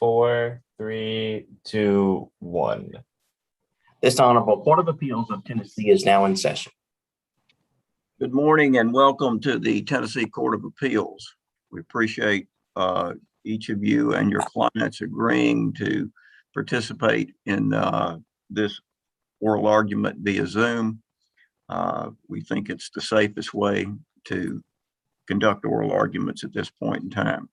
4, 3, 2, 1. This Honorable Court of Appeals of Tennessee is now in session. Good morning and welcome to the Tennessee Court of Appeals. We appreciate each of you and your clients agreeing to participate in this oral argument via Zoom. We think it's the safest way to conduct oral arguments at this point in time.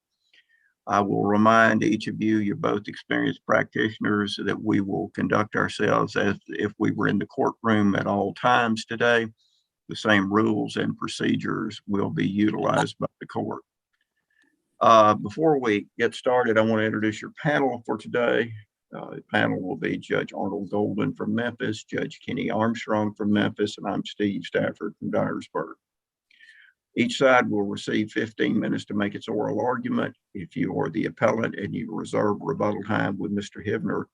I will remind each of you, you're both experienced practitioners, that we will conduct ourselves as if we were in the courtroom at all times today. The same rules and procedures will be utilized by the court. Before we get started, I want to introduce your panel for today. The panel will be Judge Arnold Golden from Memphis, Judge Kenny Armstrong from Memphis, and I'm Steve Stafford from Dyersburg. Each side will receive 15 minutes to make its oral argument. If you are the appellant and you reserve rebuttal time with Mr. Hivner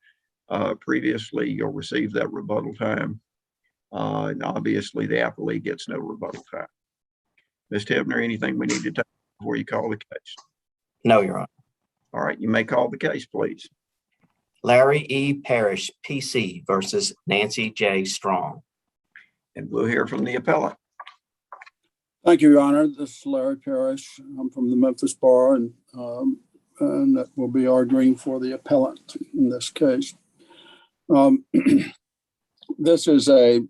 previously, you'll receive that rebuttal time. And obviously the appellee gets no rebuttal time. Ms. Hivner, anything we need to take before you call the case? No, Your Honor. All right, you may call the case, please. Larry E. Parrish, PC versus Nancy J. Strong. And we'll hear from the appellant. Thank you, Your Honor. This is Larry Parrish. I'm from the Memphis Bar, and that will be arguing for the appellant in this case. This is a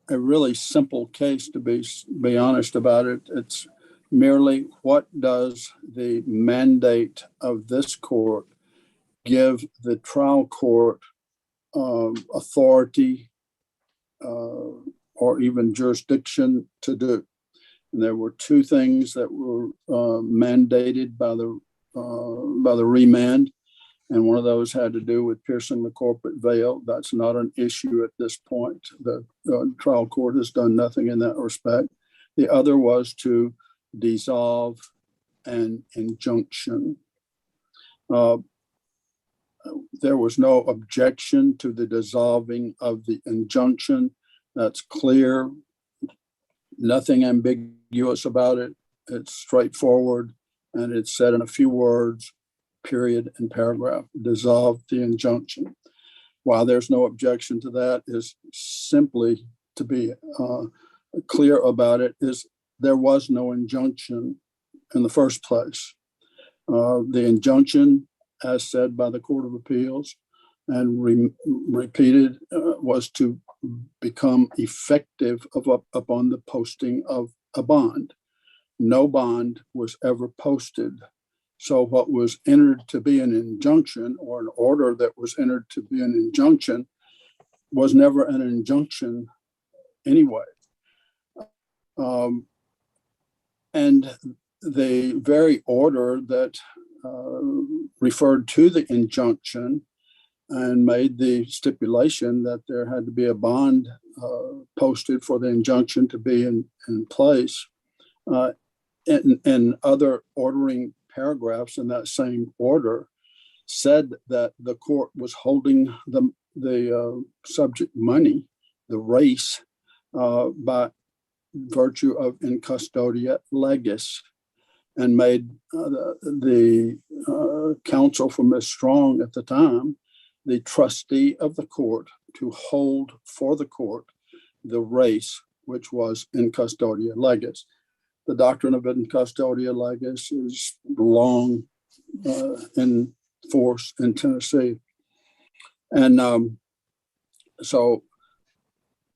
really simple case, to be honest about it. It's merely, what does the mandate of this court give the trial court authority or even jurisdiction to do? And there were two things that were mandated by the remand, and one of those had to do with piercing the corporate veil. That's not an issue at this point. The trial court has done nothing in that respect. The other was to dissolve an injunction. There was no objection to the dissolving of the injunction. That's clear, nothing ambiguous about it. It's straightforward, and it's said in a few words, period and paragraph: dissolve the injunction. While there's no objection to that, is simply to be clear about it, is there was no injunction in the first place. The injunction, as said by the Court of Appeals and repeated, was to become effective upon the posting of a bond. No bond was ever posted. So what was entered to be an injunction, or an order that was entered to be an injunction, was never an injunction anyway. And the very order that referred to the injunction and made the stipulation that there had to be a bond posted for the injunction to be in place, and other ordering paragraphs in that same order said that the court was holding the subject money, the race, by virtue of in custodia legis, and made the counsel for Ms. Strong at the time the trustee of the court to hold for the court the race, which was in custodia legis. The doctrine of in custodia legis is long in force in Tennessee. And so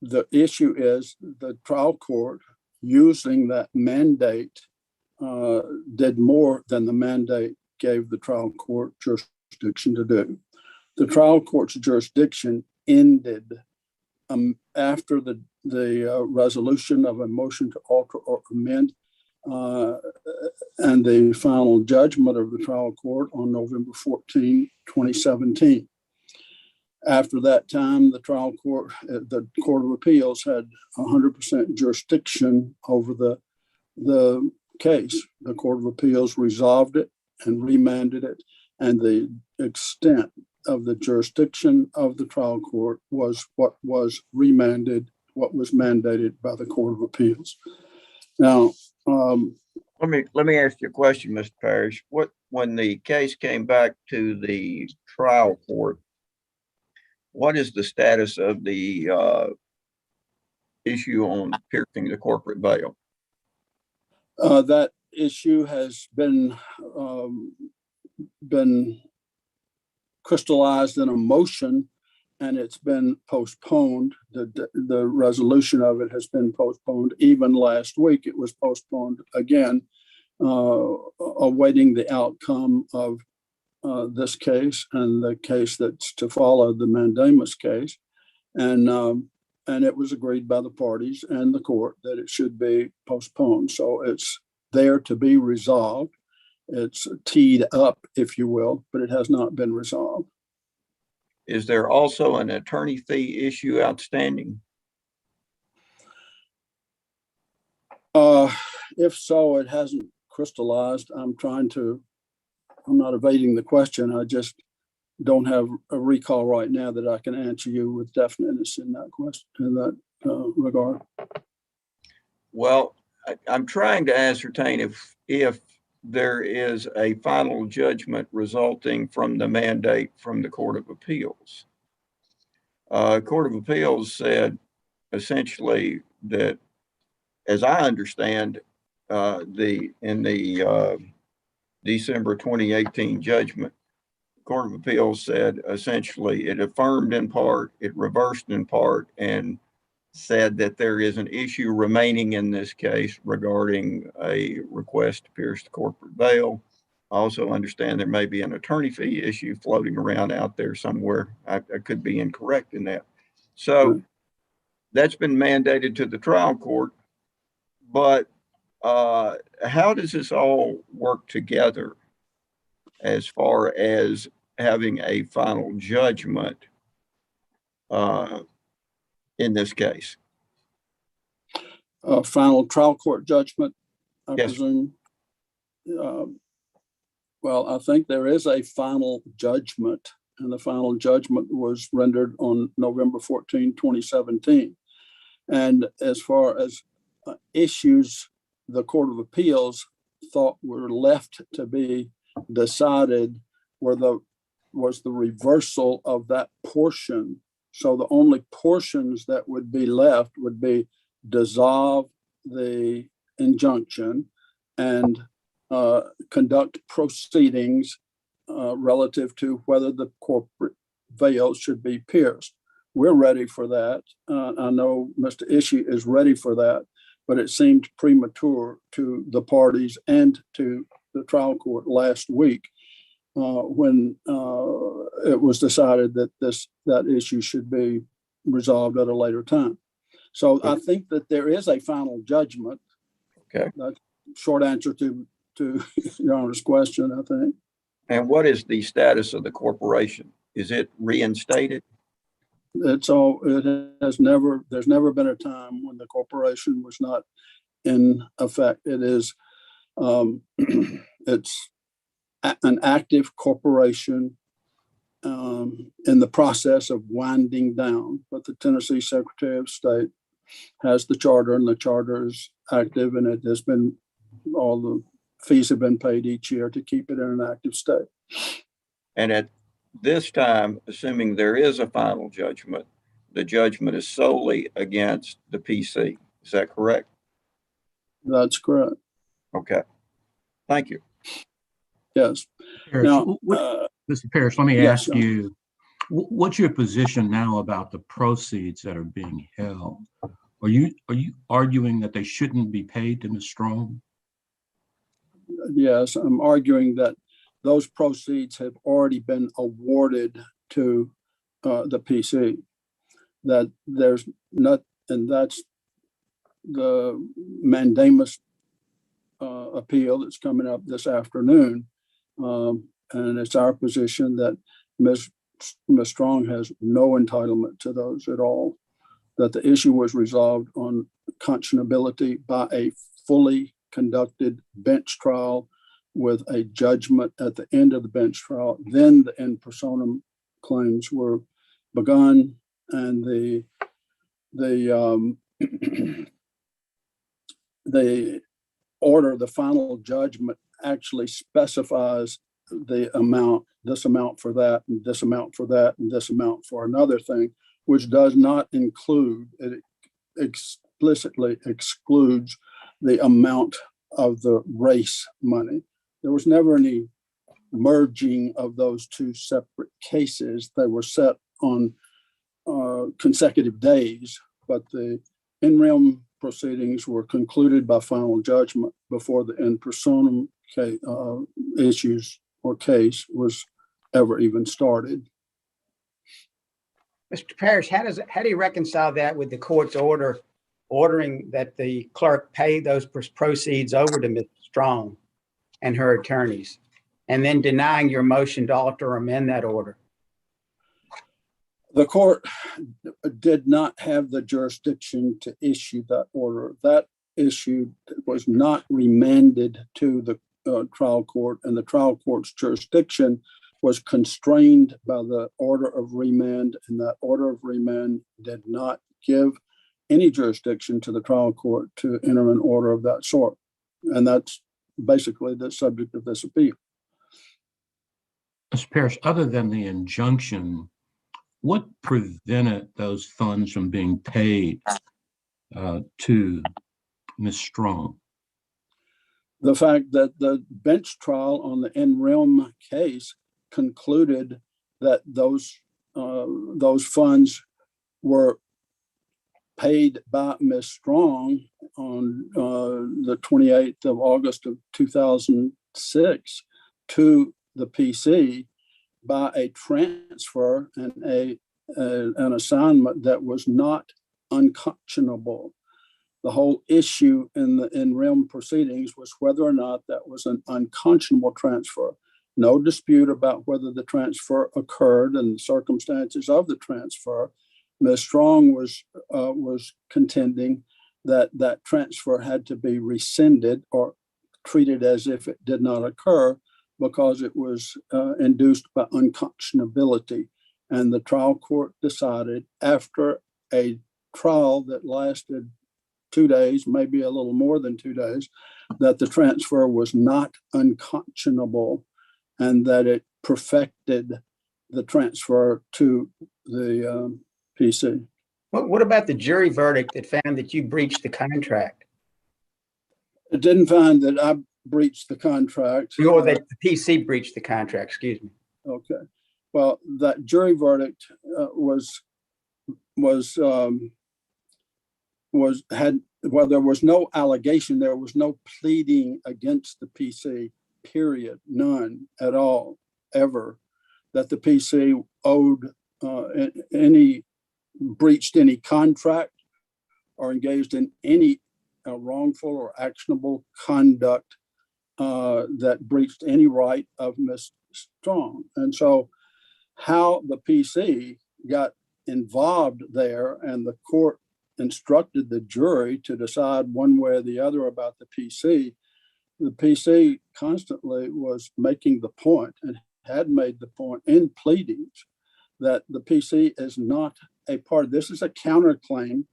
the issue is the trial court, using that mandate, did more than the mandate gave the trial court jurisdiction to do. The trial court's jurisdiction ended after the resolution of a motion to alter or amend and the final judgment of the trial court on November 14, 2017. After that time, the trial court, the Court of Appeals, had 100% jurisdiction over the case. The Court of Appeals resolved it and remanded it, and the extent of the jurisdiction of the trial court was what was remanded, what was mandated by the Court of Appeals. Now, Let me ask you a question, Mr. Parrish. When the case came back to the trial court, what is the status of the issue on piercing the corporate veil? That issue has been crystallized in a motion, and it's been postponed. The resolution of it has been postponed. Even last week, it was postponed again, awaiting the outcome of this case and the case that's to follow, the mandamus case. And it was agreed by the parties and the court that it should be postponed. So it's there to be resolved. It's teed up, if you will, but it has not been resolved. Is there also an attorney fee issue outstanding? If so, it hasn't crystallized. I'm not evading the question. I just don't have a recall right now that I can answer you with definiteness in that question, in that regard. Well, I'm trying to ascertain if there is a final judgment resulting from the mandate from the Court of Appeals. Court of Appeals said essentially that, as I understand, in the December 2018 judgment, Court of Appeals said essentially it affirmed in part, it reversed in part, and said that there is an issue remaining in this case regarding a request to pierce the corporate veil. I also understand there may be an attorney fee issue floating around out there somewhere. I could be incorrect in that. So that's been mandated to the trial court. But how does this all work together as far as having a final judgment in this case? Final trial court judgment, I Yes. presume. Well, I think there is a final judgment, and the final judgment was rendered on November 14, 2017. And as far as issues the Court of Appeals thought were left to be decided was the reversal of that portion. So the only portions that would be left would be dissolve the injunction and conduct proceedings relative to whether the corporate veil should be pierced. We're ready for that. I know Mr. Ishii is ready for that, but it seemed premature to the parties and to the trial court last week when it was decided that that issue should be resolved at a later time. So I think that there is a final judgment. Okay. That's a short answer to Your Honor's question, I think. And what is the status of the corporation? Is it reinstated? There's never been a time when the corporation was not in effect. It is, it's an active corporation in the process of winding down, but the Tennessee Secretary of State has the charter, and the charter is active, and it has been, all the fees have been paid each year to keep it in an active state. And at this time, assuming there is a final judgment, the judgment is solely against the PC. Is that correct? That's correct. Okay. Thank you. Yes. Parrish, Now, Mr. Parrish, let me yes, ask you, what's your position now about the proceeds that are being held? Are you arguing that they shouldn't be paid to Ms. Strong? Yes, I'm arguing that those proceeds have already been awarded to the PC. That there's not, and that's the mandamus appeal that's coming up this afternoon. And it's our position that Ms. Strong has no entitlement to those at all, that the issue was resolved on conscionability by a fully conducted bench trial with a judgment at the end of the bench trial. Then the in personam claims were begun, and the order, the final judgment actually specifies the amount, this amount for that, and this amount for that, and this amount for another thing, which does not include, it explicitly excludes the amount of the race money. There was never any merging of those two separate cases. They were set on consecutive days, but the in rem proceedings were concluded by final judgment before the in personam issues or case was ever even started. Mr. Parrish, how do you reconcile that with the court's order ordering that the clerk pay those proceeds over to Ms. Strong and her attorneys, and then denying your motion to alter or amend that order? The court did not have the jurisdiction to issue that order. That issue was not remanded to the trial court, and the trial court's jurisdiction was constrained by the order of remand, and that order of remand did not give any jurisdiction to the trial court to enter an order of that sort. And that's basically the subject of this appeal. Mr. Parrish, other than the injunction, what prevented those funds from being paid to Ms. Strong? The fact that the bench trial on the in rem case concluded that those funds were paid by Ms. Strong on the 28th of August of 2006 to the PC by a transfer and an assignment that was not unconscionable. The whole issue in the in rem proceedings was whether or not that was an unconscionable transfer. No dispute about whether the transfer occurred and the circumstances of the transfer. Ms. Strong was contending that that transfer had to be rescinded or treated as if it did not occur because it was induced by unconscionability. And the trial court decided after a trial that lasted 2 days, maybe a little more than 2 days, that the transfer was not unconscionable and that it perfected the transfer to the PC. What about the jury verdict that found that you breached the contract? It didn't find that I breached the contract. Or that the PC breached the contract, excuse me. Okay. Well, that jury verdict there was no allegation, there was no pleading against the PC, period, none at all, ever, that the PC owed breached any contract or engaged in any wrongful or actionable conduct that breached any right of Ms. Strong. And so how the PC got involved there and the court instructed the jury to decide one way or the other about the PC constantly was making the point and had made the point in pleadings that the PC is not a part. This is a counterclaim.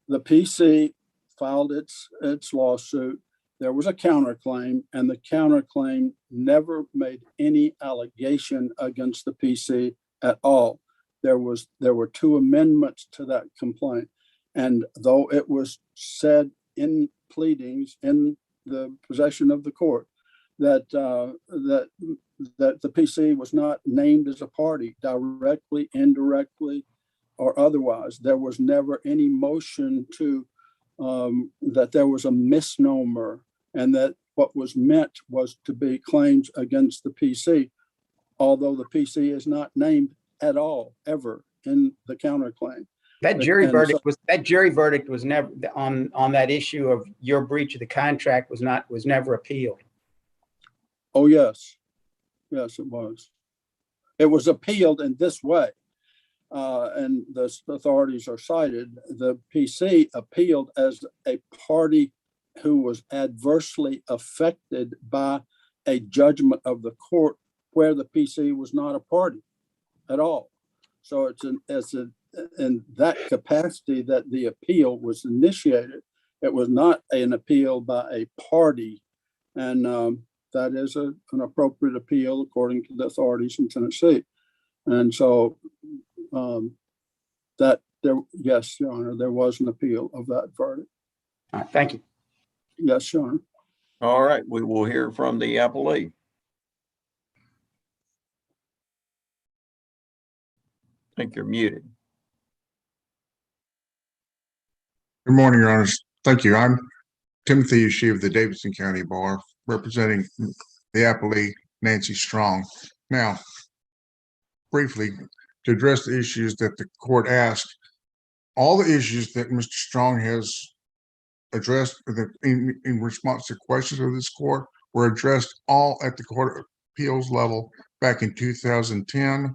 The PC filed its lawsuit. There was a counterclaim, and the counterclaim never made any allegation against the PC at all. There were 2 amendments to that complaint. And though it was said in pleadings in the possession of the court that the PC was not named as a party directly, indirectly, or otherwise, there was never any motion to that there was a misnomer and that what was meant was to be claims against the PC, although the PC is not named at all ever in the counterclaim. That jury verdict was never on that issue of your breach of the contract was never appealed. Oh, yes. Yes, it was. It was appealed in this way. And the authorities are cited. The PC appealed as a party who was adversely affected by a judgment of the court where the PC was not a party at all. So it's in that capacity that the appeal was initiated. It was not an appeal by a party. And that is an appropriate appeal according to the authorities in Tennessee. And so yes, Your Honor, there was an appeal of that verdict. All right, thank you. Yes, Your Honor. All right, we will hear from the appellee. I think you're muted. Good morning, Your Honors. Thank you. I'm Timothy Ishii of the Davidson County Bar, representing the appellee Nancy Strong. Now, briefly, to address the issues that the court asked, all the issues that Mr. Strong has addressed in response to questions of this court were addressed all at the Court of Appeals level back in 2010.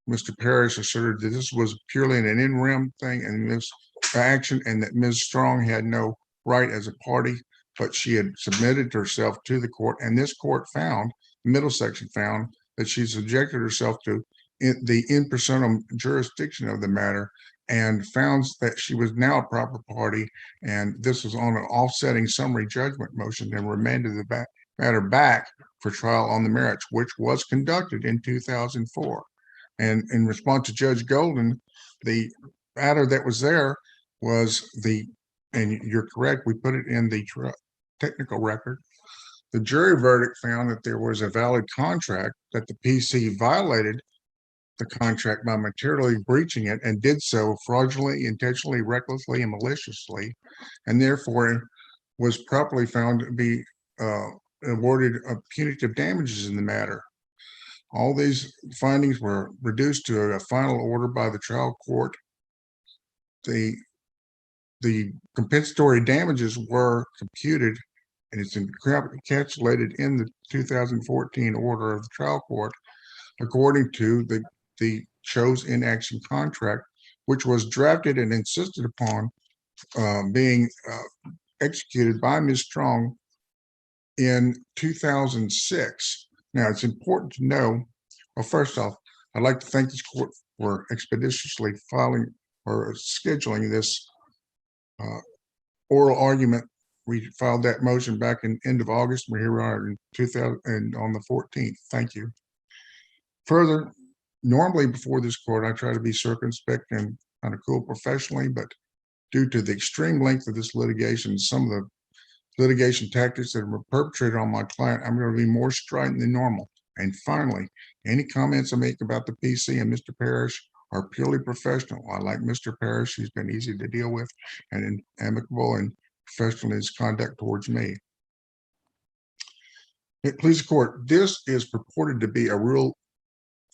Mr. Parrish asserted that this was purely an in-rem thing and this action, and that Ms. Strong had no right as a party, but she had submitted herself to the court, and this court found, middle section found, that she subjected herself to the in personam jurisdiction of the matter, and found that she was now a proper party, and this was on an offsetting summary judgment motion, and remanded the matter back for trial on the merits, which was conducted in 2004. And in response to Judge Golden, the matter that was there was and you're correct, we put it in the technical record. The jury verdict found that there was a valid contract, that the PC violated the contract by materially breaching it, and did so fraudulently, intentionally, recklessly, and maliciously, and therefore was properly found to be awarded punitive damages in the matter. All these findings were reduced to a final order by the trial court. The compensatory damages were computed, and it's encapsulated in the 2014 order of the trial court, according to the shows in action contract, which was drafted and insisted upon being executed by Ms. Strong in 2006. Now, it's important to know, well, first off, I'd like to thank this court for expeditiously filing or scheduling this oral argument. We filed that motion back in end of August. We're here on 2000 and on the 14th. Thank you. Further, normally before this court, I try to be circumspect and kind of cool professionally, but due to the extreme length of this litigation, some of the litigation tactics that were perpetrated on my client, I'm going to be more strident than normal. And finally, any comments I make about the PC and Mr. Parrish are purely professional. I like Mr. Parrish. He's been easy to deal with and amicable and professional in his conduct towards me. Please, the court, this is purported to be a Rule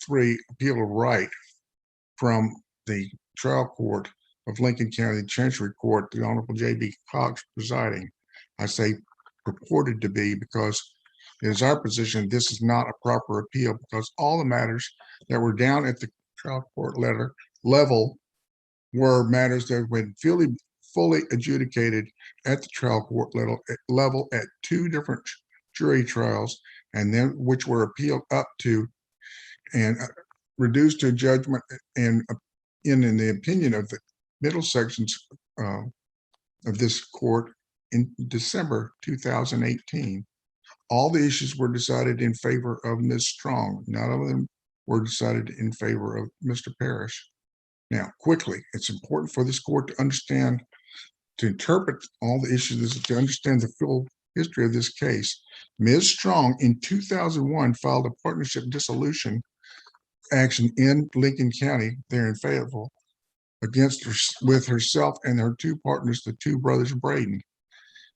3 appeal of right from the trial court of Lincoln County Chancery Court, the Honorable J.B. Cox presiding. I say purported to be because it is our position this is not a proper appeal, because all the matters that were down at the trial court level were matters that have been fully adjudicated at the trial court level at two different jury trials, and then which were appealed up to and reduced to judgment and in the opinion of the middle sections of this court in December 2018. All the issues were decided in favor of Ms. Strong. None of them were decided in favor of Mr. Parrish. Now, quickly, it's important for this court to understand, to interpret all the issues, to understand the full history of this case. Ms. Strong in 2001 filed a partnership dissolution action in Lincoln County there in Fayetteville with herself and her two partners, the two brothers Braden.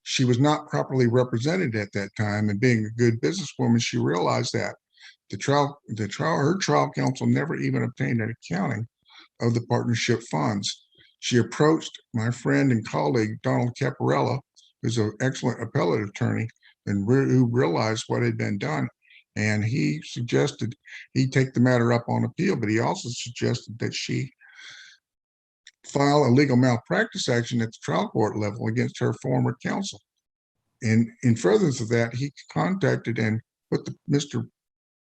She was not properly represented at that time, and being a good businesswoman, she realized that her trial counsel never even obtained an accounting of the partnership funds. She approached my friend and colleague, Donald Caparella, who's an excellent appellate attorney and who realized what had been done. And he suggested he take the matter up on appeal, but he also suggested that she file a legal malpractice action at the trial court level against her former counsel. And in furtherance of that, he contacted and put Mr.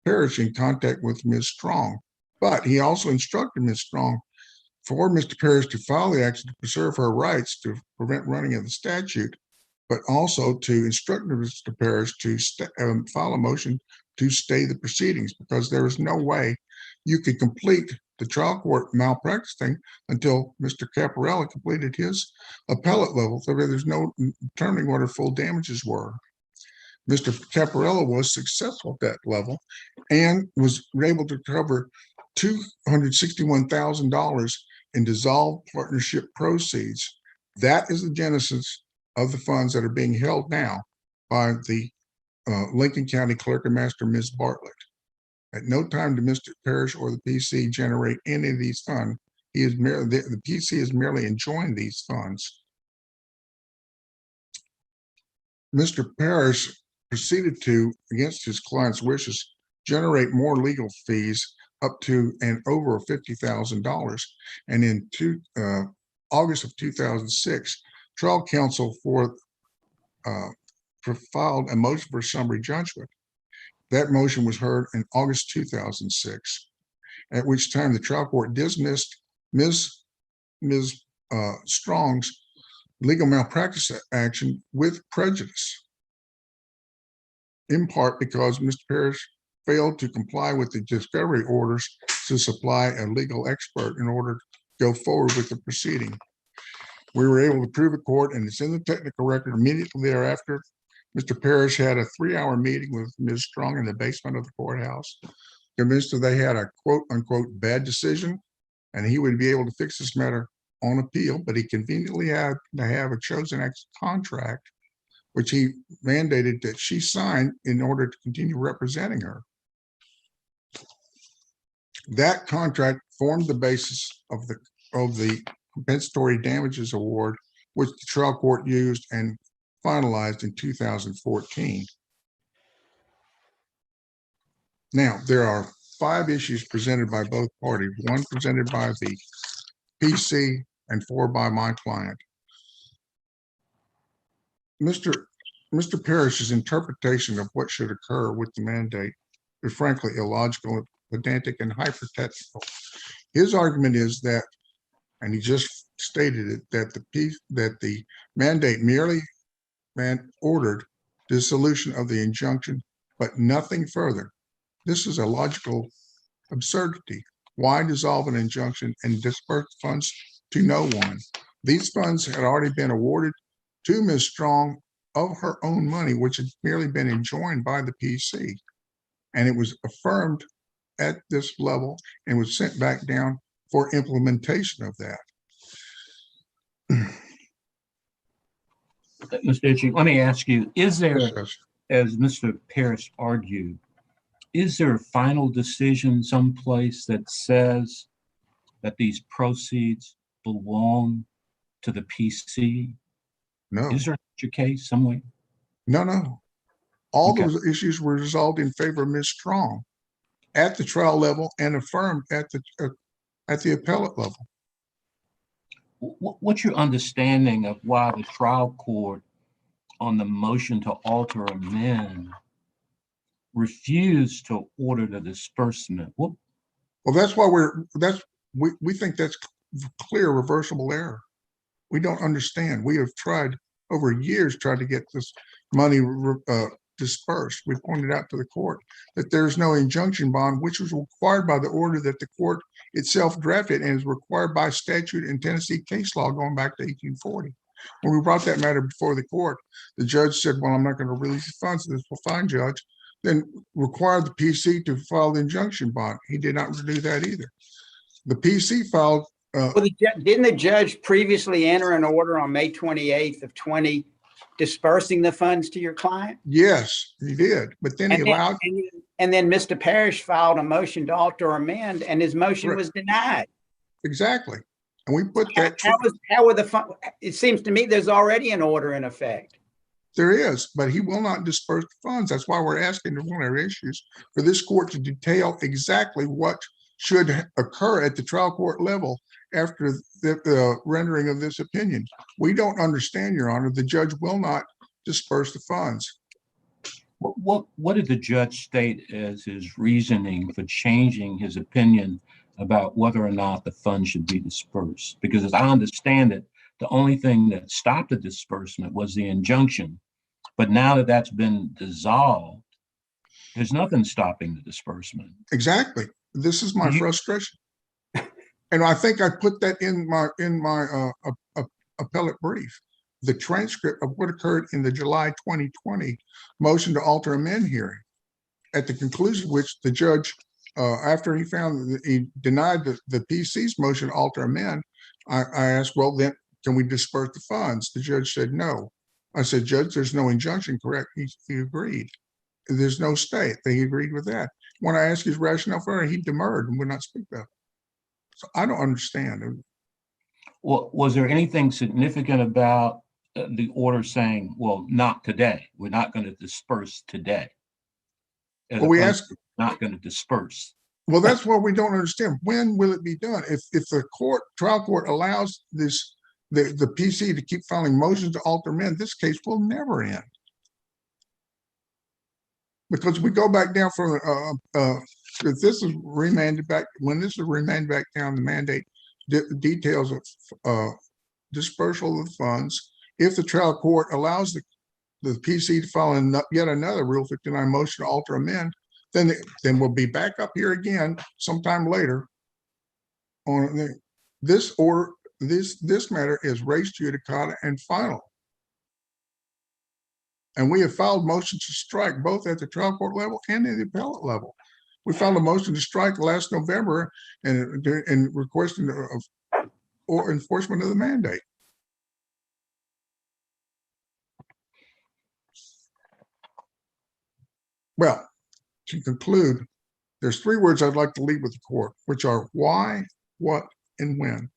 Parrish in contact with Ms. Strong. But he also instructed Ms. Strong for Mr. Parrish to file the action to preserve her rights to prevent running of the statute, but also to instruct Mr. Parrish to file a motion to stay the proceedings, because there is no way you could complete the trial court malpractice thing until Mr. Caparella completed his appellate level. So there's no determining what her full damages were. Mr. Caparella was successful at that level and was able to cover $261,000 in dissolved partnership proceeds. That is the genesis of the funds that are being held now by the Lincoln County Clerk and Master, Ms. Bartlett. At no time did Mr. Parrish or the PC generate any of these funds. He is merely, the PC is merely enjoying these funds. Mr. Parrish proceeded to, against his client's wishes, generate more legal fees up to and over $50,000. And in August of 2006, trial counsel filed a motion for summary judgment. That motion was heard in August 2006, at which time the trial court dismissed Ms. Strong's legal malpractice action with prejudice, in part because Mr. Parrish failed to comply with the discovery orders to supply a legal expert in order to go forward with the proceeding. We were able to prove in court, and it's in the technical record immediately thereafter. Mr. Parrish had a 3-hour meeting with Ms. Strong in the basement of the courthouse, convinced her they had a quote unquote bad decision, and he would be able to fix this matter on appeal, but he conveniently had to have a chosen ex contract, which he mandated that she sign in order to continue representing her. That contract formed the basis of the compensatory damages award, which the trial court used and finalized in 2014. Now, there are 5 issues presented by both parties, 1 presented by the PC and 4 by my client. Mr. Parrish's interpretation of what should occur with the mandate is frankly illogical, pedantic, and hyper-technical. His argument is that, and he just stated it, that the mandate merely ordered the dissolution of the injunction, but nothing further. This is a logical absurdity. Why dissolve an injunction and disperse funds to no one? These funds had already been awarded to Ms. Strong of her own money, which had merely been enjoined by the PC. And it was affirmed at this level and was sent back down for implementation of that. Mr. Itchie, let me ask you, is there, as Mr. Parrish argued, is there a final decision someplace that says that these proceeds belong to the PC? No. Is there such a case somewhere? No. All Okay. those issues were resolved in favor of Ms. Strong at the trial level and affirmed at the appellate level. What's your understanding of why the trial court on the motion to alter or amend refused to order the disbursement? Well, that's why we think that's clear reversible error. We don't understand. We have tried over years to get this money dispersed. We pointed out to the court that there's no injunction bond, which was required by the order that the court itself drafted and is required by statute in Tennessee case law going back to 1840. When we brought that matter before the court, the judge said, well, I'm not going to release the funds. This will fine, judge. Then required the PC to file the injunction bond. He did not do that either. The PC filed. Well, didn't the judge previously enter an order on May 28th of 20 dispersing the funds to your client? Yes, he did. But then he allowed. And then Mr. Parrish filed a motion to alter or amend, and his motion was denied. Exactly. And we put that. How were the funds? It seems to me there's already an order in effect. There is, but he will not disperse the funds. That's why we're asking one of our issues for this court to detail exactly what should occur at the trial court level after the rendering of this opinion. We don't understand, Your Honor. The judge will not disperse the funds. What did the judge state as his reasoning for changing his opinion about whether or not the funds should be dispersed. Because as I understand it, the only thing that stopped the disbursement was the injunction. But now that that's been dissolved, there's nothing stopping the disbursement. Exactly. This is my You- frustration. And I think I put that in my appellate brief, the transcript of what occurred in the July 2020 motion to alter amend hearing, at the conclusion of which the judge, after he found that he denied the PC's motion to alter amend, I asked, well, then can we disperse the funds? The judge said no. I said, Judge, there's no injunction, correct? He agreed. There's no stay. They agreed with that. When I asked his rationale for it, he demurred and would not speak of it. So I don't understand. Well, was there anything significant about the order saying, well, not today, we're not going to disperse today? As Well, we opposed asked, to not going to disperse. well, that's what we don't understand. When will it be done? If the trial court allows the PC to keep filing motions to alter amend, this case will never end. Because we go back down from if this is remanded back, when this is remanded back down, the mandate details of dispersal of funds. If the trial court allows the PC to file yet another Rule 59 motion to alter amend, then we'll be back up here again sometime later. On this order, this matter is res judicata and final. And we have filed motions to strike both at the trial court level and at the appellate level. We filed a motion to strike last November and requesting or enforcement of the mandate. Well, to conclude, there's three words I'd like to leave with the court, which are why, what, and when.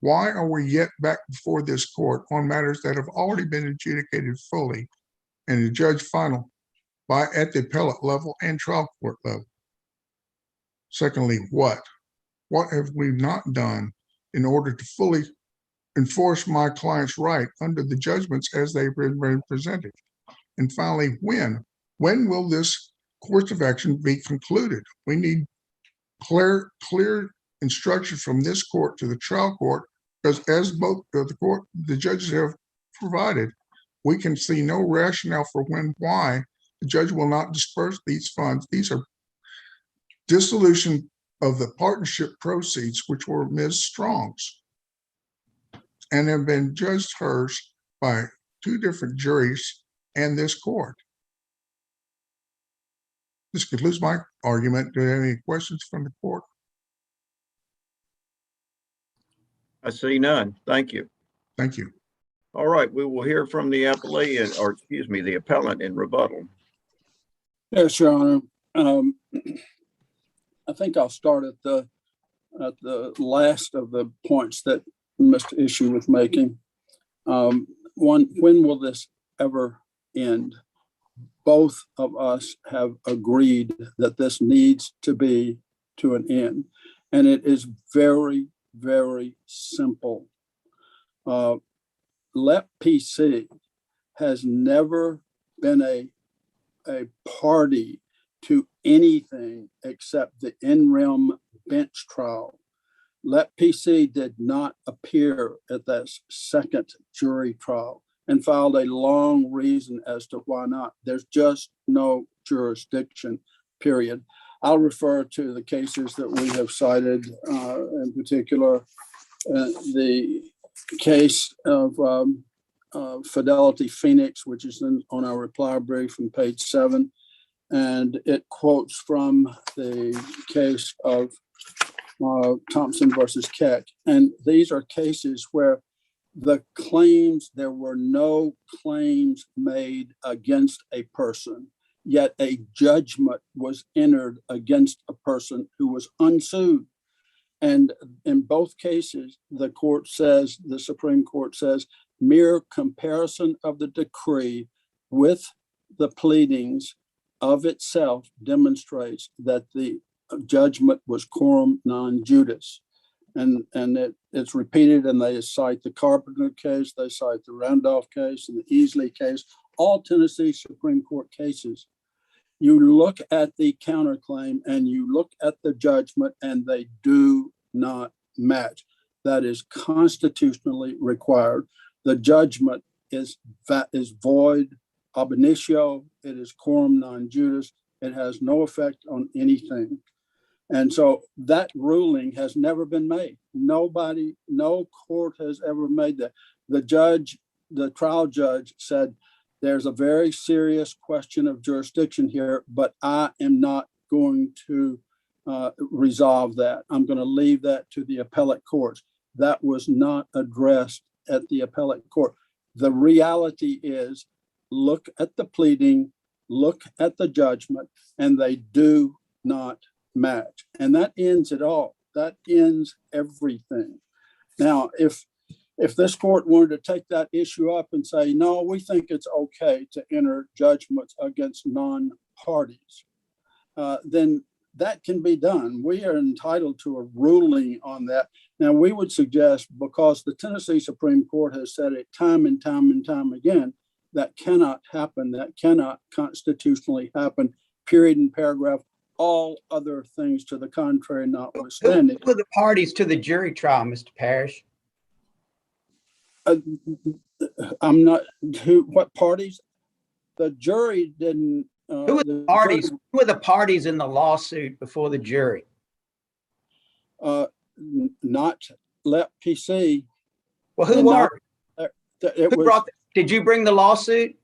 Why are we yet back before this court on matters that have already been adjudicated fully and the judge final at the appellate level and trial court level? Secondly, what? What have we not done in order to fully enforce my client's right under the judgments as they've been presented? And finally, when? When will this course of action be concluded? We need clear instructions from this court to the trial court, because as both the judges have provided, we can see no rationale for why the judge will not disperse these funds. These are dissolution of the partnership proceeds, which were Ms. Strong's, and have been judged hers by two different juries and this court. This concludes my argument. Do you have any questions from the court? I see none. Thank you. Thank you. All right, we will hear from the appellee, or excuse me, the appellant in rebuttal. Yes, Your Honor. I think I'll start at the last of the points that Mr. Issue was making. When will this ever end? Both of us have agreed that this needs to be to an end. And it is very, very simple. LEP PC has never been a party to anything except the in-rem bench trial. LEP PC did not appear at that second jury trial and filed a long reason as to why not. There's just no jurisdiction, period. I'll refer to the cases that we have cited, in particular, the case of Fidelity Phoenix, which is on our reply brief on page 7. And it quotes from the case of Thompson versus Keck. And these are cases where there were no claims made against a person, yet a judgment was entered against a person who was unsued. And in both cases, the Supreme Court says, mere comparison of the decree with the pleadings of itself demonstrates that the judgment was quorum non judice. And it's repeated, and they cite the Carpenter case, they cite the Randolph case and the Easley case, all Tennessee Supreme Court cases. You look at the counterclaim and you look at the judgment, and they do not match. That is constitutionally required. The judgment is void ab initio. It is quorum non juris. It has no effect on anything. And so that ruling has never been made. Nobody, no court has ever made that. The trial judge said, there's a very serious question of jurisdiction here, but I am not going to resolve that. I'm going to leave that to the appellate courts. That was not addressed at the appellate court. The reality is, look at the pleading, look at the judgment, and they do not match. And that ends it all. That ends everything. Now, if this court wanted to take that issue up and say, no, we think it's okay to enter judgments against non-parties, then that can be done. We are entitled to a ruling on that. Now, we would suggest, because the Tennessee Supreme Court has said it time and time and time again, that cannot happen. That cannot constitutionally happen, period and paragraph. All other things to the contrary notwithstanding. Who were the parties to the jury trial, Mr. Parrish? I'm not, what parties? The jury didn't. Who were the parties? Who were the parties in the lawsuit before the jury? Not let PC. Well, who were? Did you bring the lawsuit?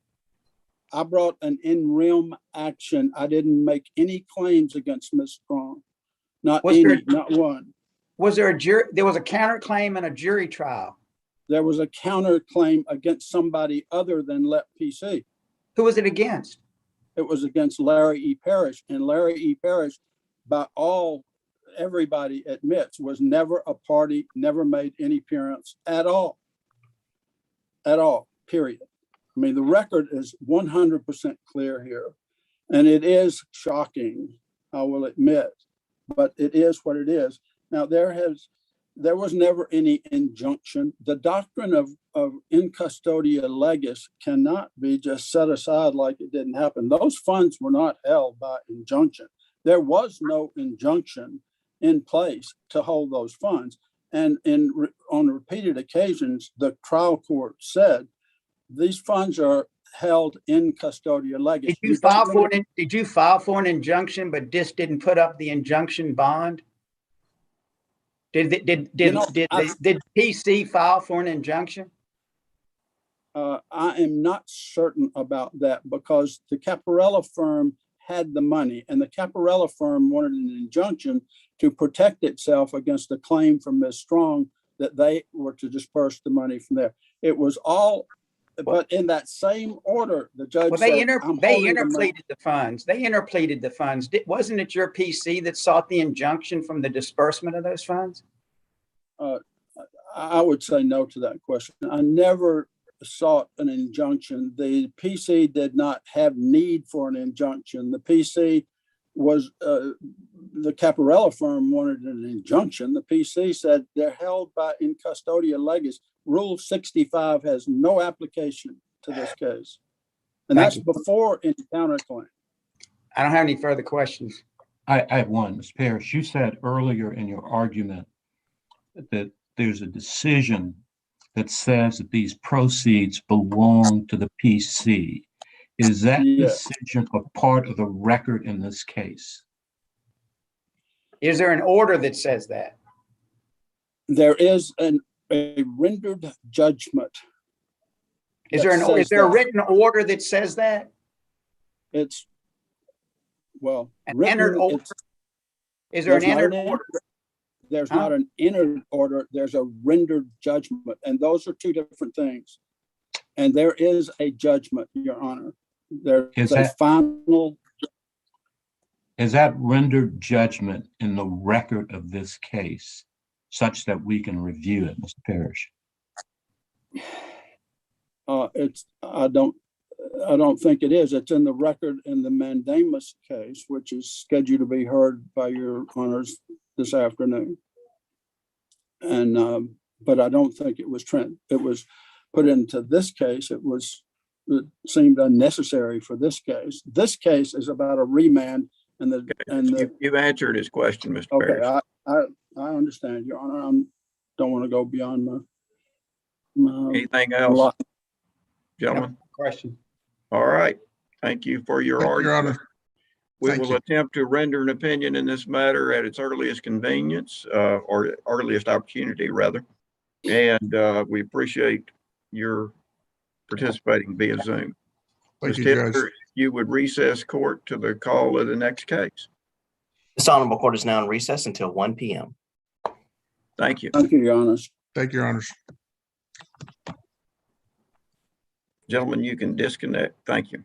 I brought an in rem action. I didn't make any claims against Ms. Strong. Not one. Was there a jury? There was a counterclaim and a jury trial. There was a counterclaim against somebody other than Let PC. Who was it against? It was against Larry E. Parrish, and Larry E. Parrish, by everybody admits, was never a party, never made any appearance at all, period. I mean, the record is 100% clear here, and it is shocking, I will admit, but it is what it is. Now, there was never any injunction. The doctrine of in custodia legis cannot be just set aside like it didn't happen. Those funds were not held by injunction. There was no injunction in place to hold those funds. And on repeated occasions, the trial court said, these funds are held in custodia legis. Did you file for an injunction, but just didn't put up the injunction bond? Did PC file for an injunction? I am not certain about that, because the Caparella firm had the money, and the Caparella firm wanted an injunction to protect itself against a claim from Ms. Strong that they were to disperse the money from there. It was all, but in that same order, the judge said, they interpleaded the funds. They interpleaded the funds. Wasn't it your PC that sought the injunction from the disbursement of those funds? I would say no to that question. I never sought an injunction. The PC did not have need for an injunction. The PC was, the Caparella firm wanted an injunction. The PC said they're held by in custodia legis. Rule 65 has no application to this case. And that's before any counterclaim. I don't have any further questions. I have one, Mr. Parrish. You said earlier in your argument that there's a decision that says that these proceeds belong to the PC. Is that decision a part of the record in this case? Is there an order that says that? There is a rendered judgment. Is there a written order that says that? It's, well, an entered order. Is there an entered order? There's not an entered order. There's a rendered judgment, and those are two different things. And there is a judgment, Your Honor. There is a final. Is that rendered judgment in the record of this case, such that we can review it, Mr. Parrish? I don't think it is. It's in the record in the mandamus case, which is scheduled to be heard by Your Honors this afternoon. And but I don't think it was put into this case. It was it seemed unnecessary for this case. This case is about a remand and You've answered his question, Mr. okay, Parrish. I understand, Your Honor. I don't want to go beyond my Anything else, lot. gentlemen? Question. All right. Thank you for your Thank you, Your argument. Honor. We Thank will you. attempt to render an opinion in this matter at its earliest convenience, or earliest opportunity, rather. And we appreciate your participating via Zoom. Thank Ms. you, Judge. Taylor, you would recess court to the call of the next case. This honorable court is now in recess until 1 p.m. Thank you. Thank you, Your Honor. Thank you, Your Honors. Gentlemen, you can disconnect. Thank you.